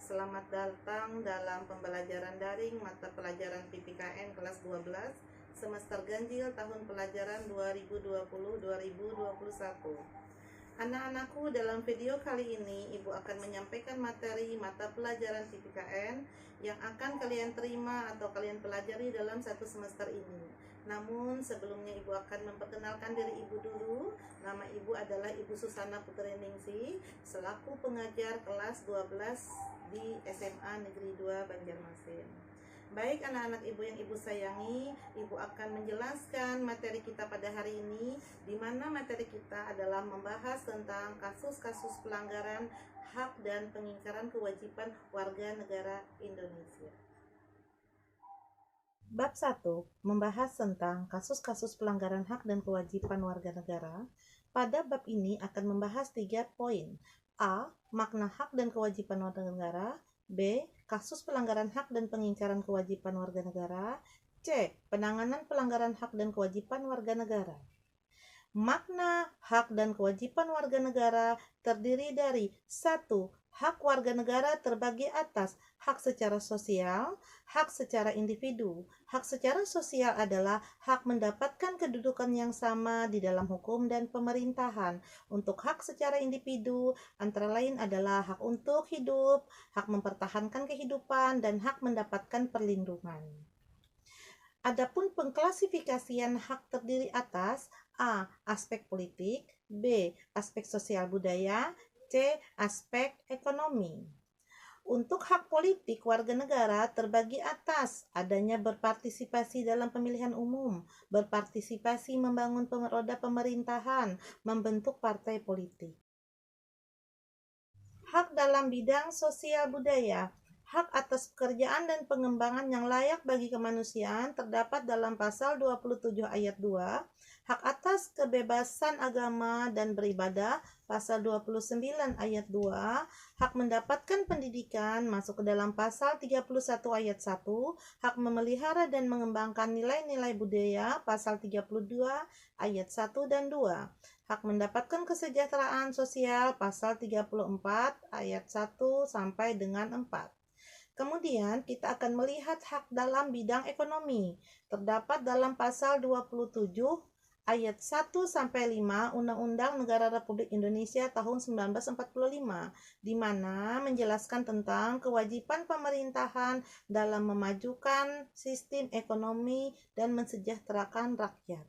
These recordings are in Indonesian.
Selamat datang dalam pembelajaran daring mata pelajaran PPKN kelas 12 semester ganjil tahun pelajaran 2020-2021. Anak-anakku, dalam video kali ini Ibu akan menyampaikan materi mata pelajaran PPKN yang akan kalian terima atau kalian pelajari dalam satu semester ini. Namun sebelumnya Ibu akan memperkenalkan diri Ibu dulu. Nama Ibu adalah Ibu Susana Putreningsih selaku pengajar kelas 12 di SMA Negeri 2 Banjarmasin. Baik anak-anak Ibu yang Ibu sayangi, Ibu akan menjelaskan materi kita pada hari ini, di mana materi kita adalah membahas tentang kasus-kasus pelanggaran hak dan pengingkaran kewajiban warga negara Indonesia. Bab 1 membahas tentang kasus-kasus pelanggaran hak dan kewajiban warga negara. Pada bab ini akan membahas 3 poin. A. Makna hak dan kewajiban warga negara. B. Kasus pelanggaran hak dan pengingkaran kewajiban warga negara. C. Penanganan pelanggaran hak dan kewajiban warga negara. Makna hak dan kewajiban warga negara terdiri dari 1. Hak warga negara terbagi atas hak secara sosial, hak secara individu. Hak secara sosial adalah hak mendapatkan kedudukan yang sama di dalam hukum dan pemerintahan. Untuk hak secara individu, antara lain adalah hak untuk hidup, hak mempertahankan kehidupan, dan hak mendapatkan perlindungan. Adapun pengklasifikasian hak terdiri atas A. Aspek politik, B. Aspek sosial budaya, C. Aspek ekonomi. Untuk hak politik warga negara terbagi atas adanya berpartisipasi dalam pemilihan umum, berpartisipasi membangun roda pemerintahan, membentuk partai politik. Hak dalam bidang sosial budaya. Hak atas pekerjaan dan pengembangan yang layak bagi kemanusiaan terdapat dalam pasal 27 ayat 2, hak atas kebebasan agama dan beribadah, pasal 29 ayat 2, hak mendapatkan pendidikan masuk ke dalam pasal 31 ayat 1, hak memelihara dan mengembangkan nilai-nilai budaya, pasal 32 ayat 1 dan 2. Hak mendapatkan kesejahteraan sosial, pasal 34 ayat 1 sampai dengan 4. Kemudian kita akan melihat hak dalam bidang ekonomi. Terdapat dalam pasal 27 ayat 1 sampai 5 Undang-Undang Negara Republik Indonesia tahun 1945, di mana menjelaskan tentang kewajiban pemerintahan dalam memajukan sistem ekonomi dan mensejahterakan rakyat.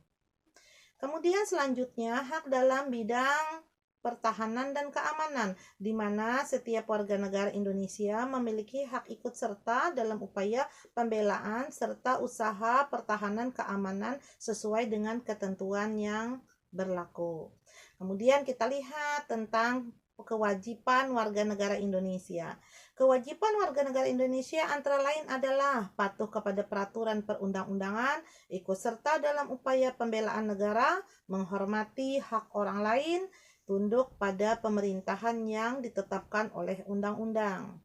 Kemudian selanjutnya hak dalam bidang pertahanan dan keamanan, di mana setiap warga negara Indonesia memiliki hak ikut serta dalam upaya pembelaan serta usaha pertahanan keamanan sesuai dengan ketentuan yang berlaku. Kemudian kita lihat tentang kewajiban warga negara Indonesia. Kewajiban warga negara Indonesia antara lain adalah patuh kepada peraturan perundang-undangan, ikut serta dalam upaya pembelaan negara, menghormati hak orang lain, tunduk pada pemerintahan yang ditetapkan oleh undang-undang.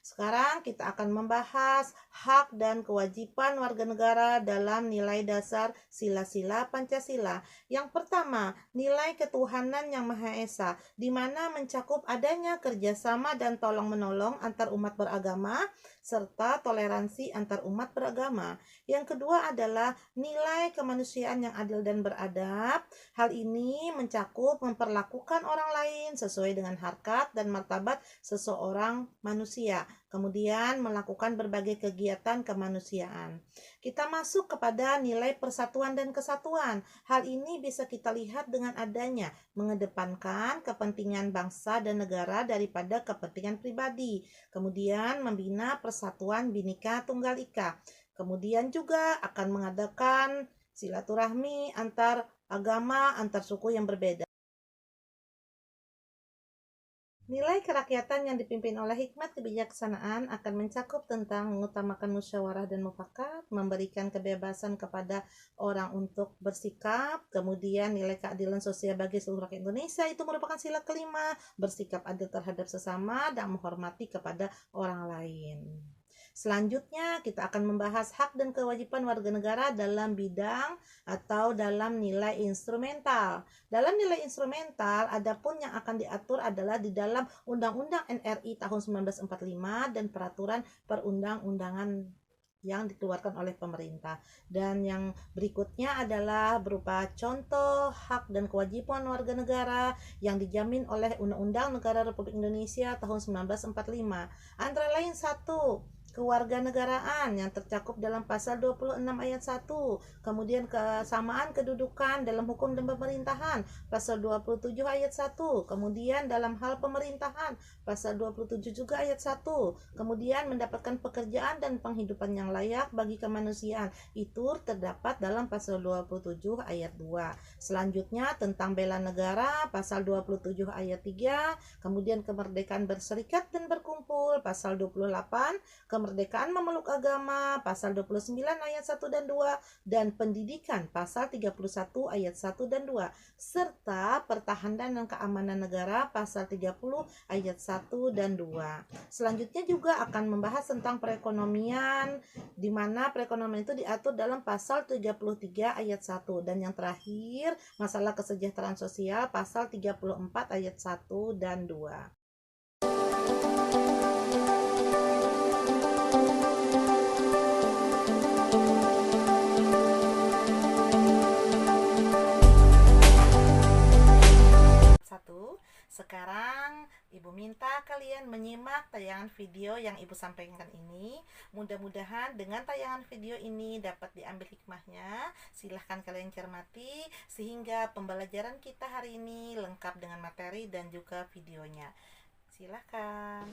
Sekarang kita akan membahas hak dan kewajiban warga negara dalam nilai dasar sila-sila Pancasila. Yang pertama, nilai ketuhanan yang Maha Esa, di mana mencakup adanya kerjasama dan tolong-menolong antar umat beragama, serta toleransi antar umat beragama. Yang kedua adalah nilai kemanusiaan yang adil dan beradab. Hal ini mencakup memperlakukan orang lain sesuai dengan harkat dan martabat seseorang manusia. Kemudian melakukan berbagai kegiatan kemanusiaan. Kita masuk kepada nilai persatuan dan kesatuan. Hal ini bisa kita lihat dengan adanya mengedepankan kepentingan bangsa dan negara daripada kepentingan pribadi. Kemudian membina persatuan Bhinneka Tunggal Ika. Kemudian juga akan mengadakan silaturahmi antar agama, antar suku yang berbeda. Nilai kerakyatan yang dipimpin oleh hikmat kebijaksanaan akan mencakup tentang mengutamakan musyawarah dan mufakat, memberikan kebebasan kepada orang untuk bersikap, kemudian nilai keadilan sosial bagi seluruh rakyat Indonesia itu merupakan sila kelima, bersikap adil terhadap sesama dan menghormati kepada orang lain. Selanjutnya, kita akan membahas hak dan kewajiban warga negara dalam bidang atau dalam nilai instrumental. Dalam nilai instrumental, adapun yang akan diatur adalah di dalam Undang-Undang NRI tahun 1945 dan peraturan perundang-undangan yang dikeluarkan oleh pemerintah. Dan yang berikutnya adalah berupa contoh hak dan kewajiban warga negara yang dijamin oleh Undang-Undang Negara Republik Indonesia tahun 1945. Antara lain satu, kewarganegaraan yang tercakup dalam pasal 26 ayat 1, kemudian kesamaan kedudukan dalam hukum dan pemerintahan pasal 27 ayat 1, kemudian dalam hal pemerintahan pasal 27 juga ayat 1, kemudian mendapatkan pekerjaan dan penghidupan yang layak bagi kemanusiaan itu terdapat dalam pasal 27 ayat 2. Selanjutnya tentang bela negara pasal 27 ayat 3, kemudian kemerdekaan berserikat dan berkumpul pasal 28, kemerdekaan memeluk agama pasal 29 ayat 1 dan 2, dan pendidikan pasal 31 ayat 1 dan 2, serta pertahanan dan keamanan negara pasal 30 ayat 1 dan 2. Selanjutnya juga akan membahas tentang perekonomian, di mana perekonomian itu diatur dalam pasal 33 ayat 1, dan yang terakhir masalah kesejahteraan sosial pasal 34 ayat 1 dan 2. Sekarang Ibu minta kalian menyimak tayangan video yang Ibu sampaikan ini. Mudah-mudahan dengan tayangan video ini dapat diambil hikmahnya. Silahkan kalian cermati sehingga pembelajaran kita hari ini lengkap dengan materi dan juga videonya. Silahkan.